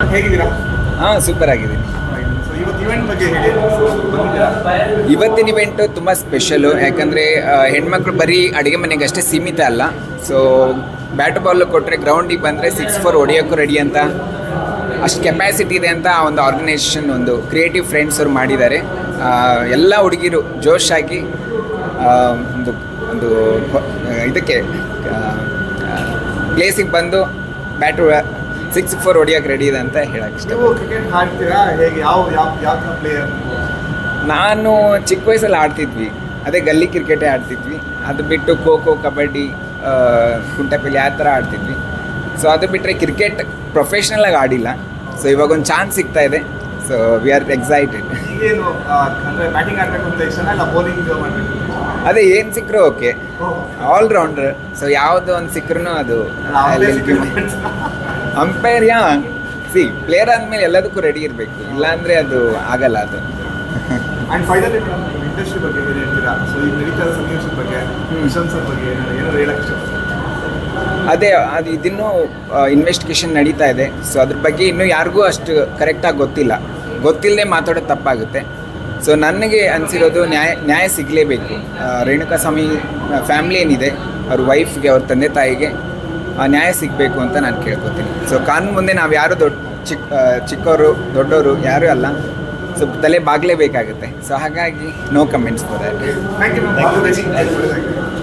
ಹೇಗಿದ್ದೀರಾ? ಹಾಂ, ಸೂಪರ್ ಆಗಿದ್ದೀನಿ. ಸೊ ಇವತ್ತು ಇವೆಂಟ್ ಬಗ್ಗೆ ಹೇಳಿ. ಬಂದಿದ್ದೀರಾ? ಇವತ್ತಿನ ಇವೆಂಟು ತುಂಬ ಸ್ಪೆಷಲು. ಯಾಕಂದರೆ ಹೆಣ್ಮಕ್ಳು ಬರೀ ಅಡುಗೆ ಮನೆಗೆ ಅಷ್ಟೇ ಸೀಮಿತ ಅಲ್ಲ. ಸೊ ಬ್ಯಾಟ್ ಬಾಲ್ ಕೊಟ್ಟರೆ ಗ್ರೌಂಡಿಗೆ ಬಂದರೆ 6-4 ಹೊಡಿಯೋಕ್ಕೂ ರೆಡಿ ಅಂತ ಅಷ್ಟು ಕೆಪಾಸಿಟಿ ಇದೆ ಅಂತ ಒಂದು ಆರ್ಗನೈಸೇಷನ್, ಒಂದು ಕ್ರಿಯೇಟಿವ್ ಫ್ರೆಂಡ್ಸ್ ಅವರು ಮಾಡಿದ್ದಾರೆ. ಎಲ್ಲ ಹುಡುಗಿರು ಜೋಶಾಗಿ ಒಂದು ಒಂದು ಇದಕ್ಕೆ ಪ್ಲೇಸಿಗೆ ಬಂದು ಬ್ಯಾಟು 6-4 ಹೊಡಿಯೋಕ್ಕೆ ರೆಡಿ ಇದೆ ಅಂತ ಹೇಳಕ್ಕೆ ಇಷ್ಟ. ನೀವು ಕ್ರಿಕೆಟ್ ಆಡ್ತೀರಾ? ಹೇಗೆ ಯಾವ ಯಾವ ಯಾವ ಪ್ಲೇಯರ್? ನಾನು ಚಿಕ್ಕ ವಯಸ್ಸಲ್ಲಿ ಆಡ್ತಿದ್ವಿ, ಅದೇ ಗಲ್ಲಿ ಕ್ರಿಕೆಟೇ ಆಡ್ತಿದ್ವಿ. ಅದು ಬಿಟ್ಟು ಖೋ ಖೋ, ಕಬಡ್ಡಿ, ಕುಂಟೆಪಿಲ್ಲಿ ಆ ಥರ ಆಡ್ತಿದ್ವಿ. ಸೊ ಅದು ಬಿಟ್ಟರೆ ಕ್ರಿಕೆಟ್ ಪ್ರೊಫೆಷ್ನಲಾಗಿ ಆಡಿಲ್ಲ. ಸೊ ಇವಾಗ ಒಂದು ಚಾನ್ಸ್ ಸಿಗ್ತಾ ಇದೆ. So we are excited. ಈಗೇನು ಅಂದರೆ ಬ್ಯಾಟಿಂಗ್ ಆಡಬೇಕು ಅಂತ ಇಷ್ಟನಾ ಇಲ್ಲ ಬೌಲಿಂಗ್ ಮಾಡಬೇಕು? ಅದೇ ಏನು ಸಿಕ್ಕರೂ ಓಕೆ, ಆಲ್ರೌಂಡರ್. ಸೊ ಯಾವುದು ಒಂದು ಸಿಕ್ಕರೂ ಅದು ಅಂಪೈರ್. ಪ್ಲೇಯರ್ ಆದಮೇಲೆ ಎಲ್ಲದಕ್ಕೂ ರೆಡಿ ಇರಬೇಕು, ಇಲ್ಲಾಂದರೆ ಅದು ಆಗಲ್ಲ ಅದು. ಆ್ಯಂಡ್ ಫೈನಲಿ ಮೇಡಮ್, ಇಂಡಸ್ಟ್ರಿ ಬಗ್ಗೆ ಏನು ಹೇಳ್ತೀರಾ? ಸೊ ಈಗ ನಡೀತಾ ಇರೋ ಸನ್ನಿವೇಶದ ಬಗ್ಗೆ, ಮಿಷನ್ಸರ್ ಬಗ್ಗೆ ಏನಾದ್ರು ಹೇಳಕ್ಕೆ ಇಷ್ಟಪಡ್ತೀನಿ. ಅದೇ ಅದು ಇದನ್ನೂ ಇನ್ವೆಸ್ಟಿಗೇಷನ್ ನಡೀತಾ ಇದೆ. ಸೊ ಅದ್ರ ಬಗ್ಗೆ ಇನ್ನೂ ಯಾರಿಗೂ ಅಷ್ಟು ಕರೆಕ್ಟಾಗಿ ಗೊತ್ತಿಲ್ಲದೆ ಮಾತಾಡೋದು ತಪ್ಪಾಗುತ್ತೆ. ಸೊ ನನಗೆ ಅನಿಸಿರೋದು ನ್ಯಾಯ ಸಿಗಲೇಬೇಕು. ರೇಣುಕಾಸ್ವಾಮಿ ಫ್ಯಾಮ್ಲಿ ಏನಿದೆ, ಅವ್ರ ವೈಫ್ಗೆ, ಅವ್ರ ತಂದೆ ತಾಯಿಗೆ ನ್ಯಾಯ ಸಿಗಬೇಕು ಅಂತ ನಾನು ಕೇಳ್ಕೊತೀನಿ. ಸೊ ಕಾನೂನು ಮುಂದೆ ನಾವು ಯಾರು ಚಿಕ್ಕವರು ದೊಡ್ಡವರು ಯಾರೂ ಅಲ್ಲ. ಸೊ ತಲೆ ಬಾಗಲೇಬೇಕಾಗುತ್ತೆ. ಸೊ ಹಾಗಾಗಿ no comments for that. Thank you ma'am.